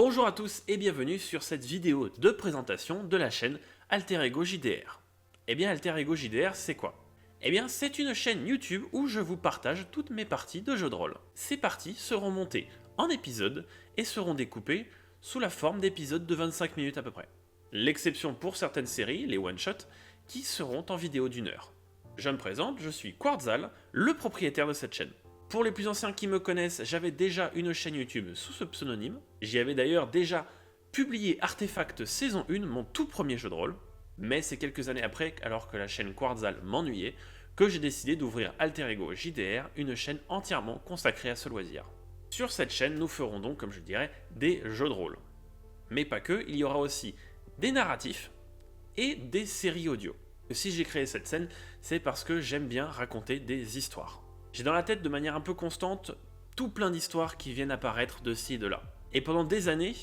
Bonjour à tous et bienvenue sur cette vidéo de présentation de la chaîne Alter Ego JDR. Eh bien Alter Ego JDR c'est quoi? Eh bien c'est une chaîne YouTube où je vous partage toutes mes parties de jeux de rôle. Ces parties seront montées en épisodes et seront découpées sous la forme d'épisodes de 25 minutes à peu près. L'exception pour certaines séries, les one-shots, qui seront en vidéo d'1 heure. Je me présente, je suis Quartzal, le propriétaire de cette chaîne. Pour les plus anciens qui me connaissent, j'avais déjà une chaîne YouTube sous ce pseudonyme. J'y avais d'ailleurs déjà publié Artefact saison 1, mon tout premier jeu de rôle. Mais c'est quelques années après, alors que la chaîne Quartzal m'ennuyait, que j'ai décidé d'ouvrir Alter Ego JDR, une chaîne entièrement consacrée à ce loisir. Sur cette chaîne, nous ferons donc, comme je dirais, des jeux de rôle. Mais pas que, il y aura aussi des narratifs et des séries audio. Si j'ai créé cette chaîne, c'est parce que j'aime bien raconter des histoires. J'ai dans la tête de manière un peu constante tout plein d'histoires qui viennent apparaître de ci et de là. Et pendant des années,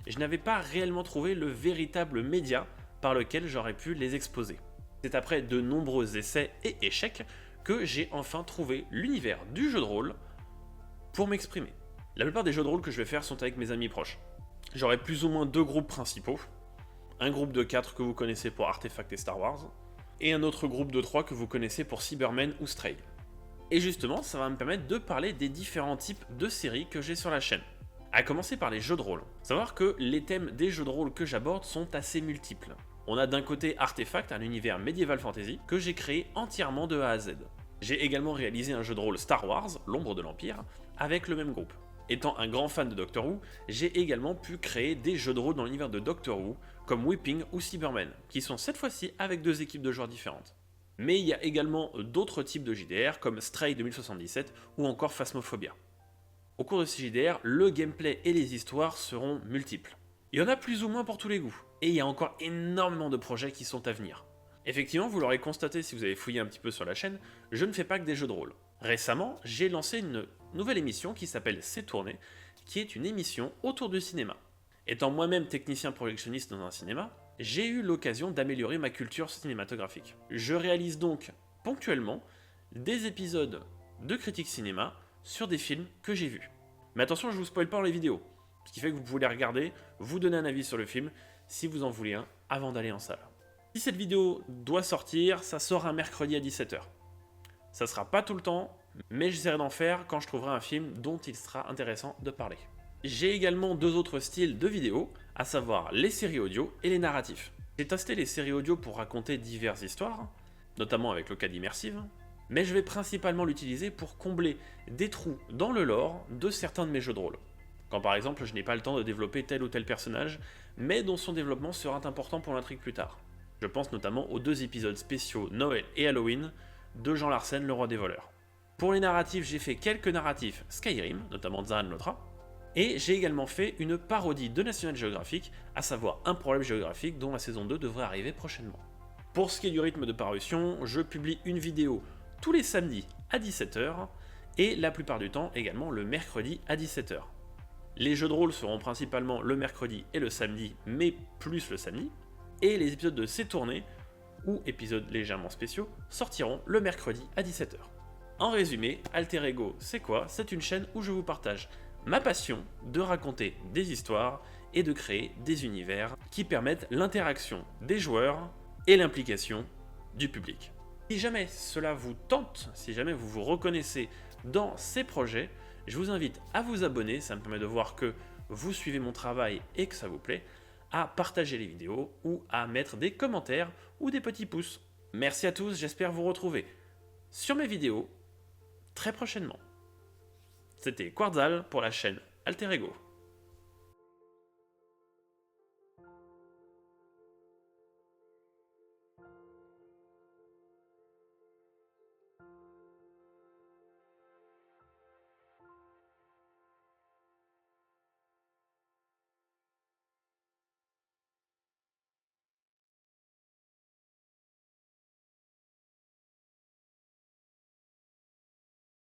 je n'avais pas réellement trouvé le véritable média par lequel j'aurais pu les exposer. C'est après de nombreux essais et échecs que j'ai enfin trouvé l'univers du jeu de rôle pour m'exprimer. La plupart des jeux de rôle que je vais faire sont avec mes amis proches. J'aurai plus ou moins deux groupes principaux. Un groupe de 4 que vous connaissez pour Artefact et Star Wars, et un autre groupe de 3 que vous connaissez pour Cybermen ou Stray. Et justement, ça va me permettre de parler des différents types de séries que j'ai sur la chaîne. À commencer par les jeux de rôle. Savoir que les thèmes des jeux de rôle que j'aborde sont assez multiples. On a d'un côté Artefact, un univers médiéval fantasy, que j'ai créé entièrement de A à Z. J'ai également réalisé un jeu de rôle Star Wars, l'ombre de l'Empire, avec le même groupe. Étant un grand fan de Doctor Who, j'ai également pu créer des jeux de rôle dans l'univers de Doctor Who, comme Whipping ou Cybermen, qui sont cette fois-ci avec deux équipes de joueurs différentes. Mais il y a également d'autres types de JDR comme Stray 2077 ou encore Phasmophobia. Au cours de ces JDR, le gameplay et les histoires seront multiples. Il y en a plus ou moins pour tous les goûts, et il y a encore énormément de projets qui sont à venir. Effectivement, vous l'aurez constaté si vous avez fouillé un petit peu sur la chaîne, je ne fais pas que des jeux de rôle. Récemment, j'ai lancé une nouvelle émission qui s'appelle C'est tourné, qui est une émission autour du cinéma. Étant moi-même technicien projectionniste dans un cinéma, j'ai eu l'occasion d'améliorer ma culture cinématographique. Je réalise donc ponctuellement des épisodes de critique cinéma sur des films que j'ai vus. Mais attention, je vous spoil pas dans les vidéos, ce qui fait que vous pouvez les regarder, vous donner un avis sur le film si vous en voulez un avant d'aller en salle. Si cette vidéo doit sortir, ça sort un mercredi à 17h. Ça sera pas tout le temps, mais j'essaierai d'en faire quand je trouverai un film dont il sera intéressant de parler. J'ai également deux autres styles de vidéos, à savoir les séries audio et les narratifs. J'ai testé les séries audio pour raconter diverses histoires, notamment avec le cas d'Immersive, mais je vais principalement l'utiliser pour combler des trous dans le lore de certains de mes jeux de rôle. Quand par exemple je n'ai pas le temps de développer tel ou tel personnage, mais dont son développement sera important pour l'intrigue plus tard. Je pense notamment aux deux épisodes spéciaux Noël et Halloween de Jean Larsen, le roi des voleurs. Pour les narratifs, j'ai fait quelques narratifs Skyrim, notamment Zahan Lotra, et j'ai également fait une parodie de National Geographic, à savoir Un problème géographique dont la saison 2 devrait arriver prochainement. Pour ce qui est du rythme de parution, je publie une vidéo tous les samedis à 17h, et la plupart du temps également le mercredi à 17h. Les jeux de rôle seront principalement le mercredi et le samedi, mais plus le samedi, et les épisodes de C'est tourné, ou épisodes légèrement spéciaux, sortiront le mercredi à 17h. En résumé, Alter Ego, c'est quoi? C'est une chaîne où je vous partage ma passion de raconter des histoires et de créer des univers qui permettent l'interaction des joueurs et l'implication du public. Si jamais cela vous tente, si jamais vous vous reconnaissez dans ces projets, je vous invite à vous abonner, ça me permet de voir que vous suivez mon travail et que ça vous plaît, à partager les vidéos ou à mettre des commentaires ou des petits pouces. Merci à tous, j'espère vous retrouver sur mes vidéos très prochainement. C'était Quartzal pour la chaîne Alter Ego.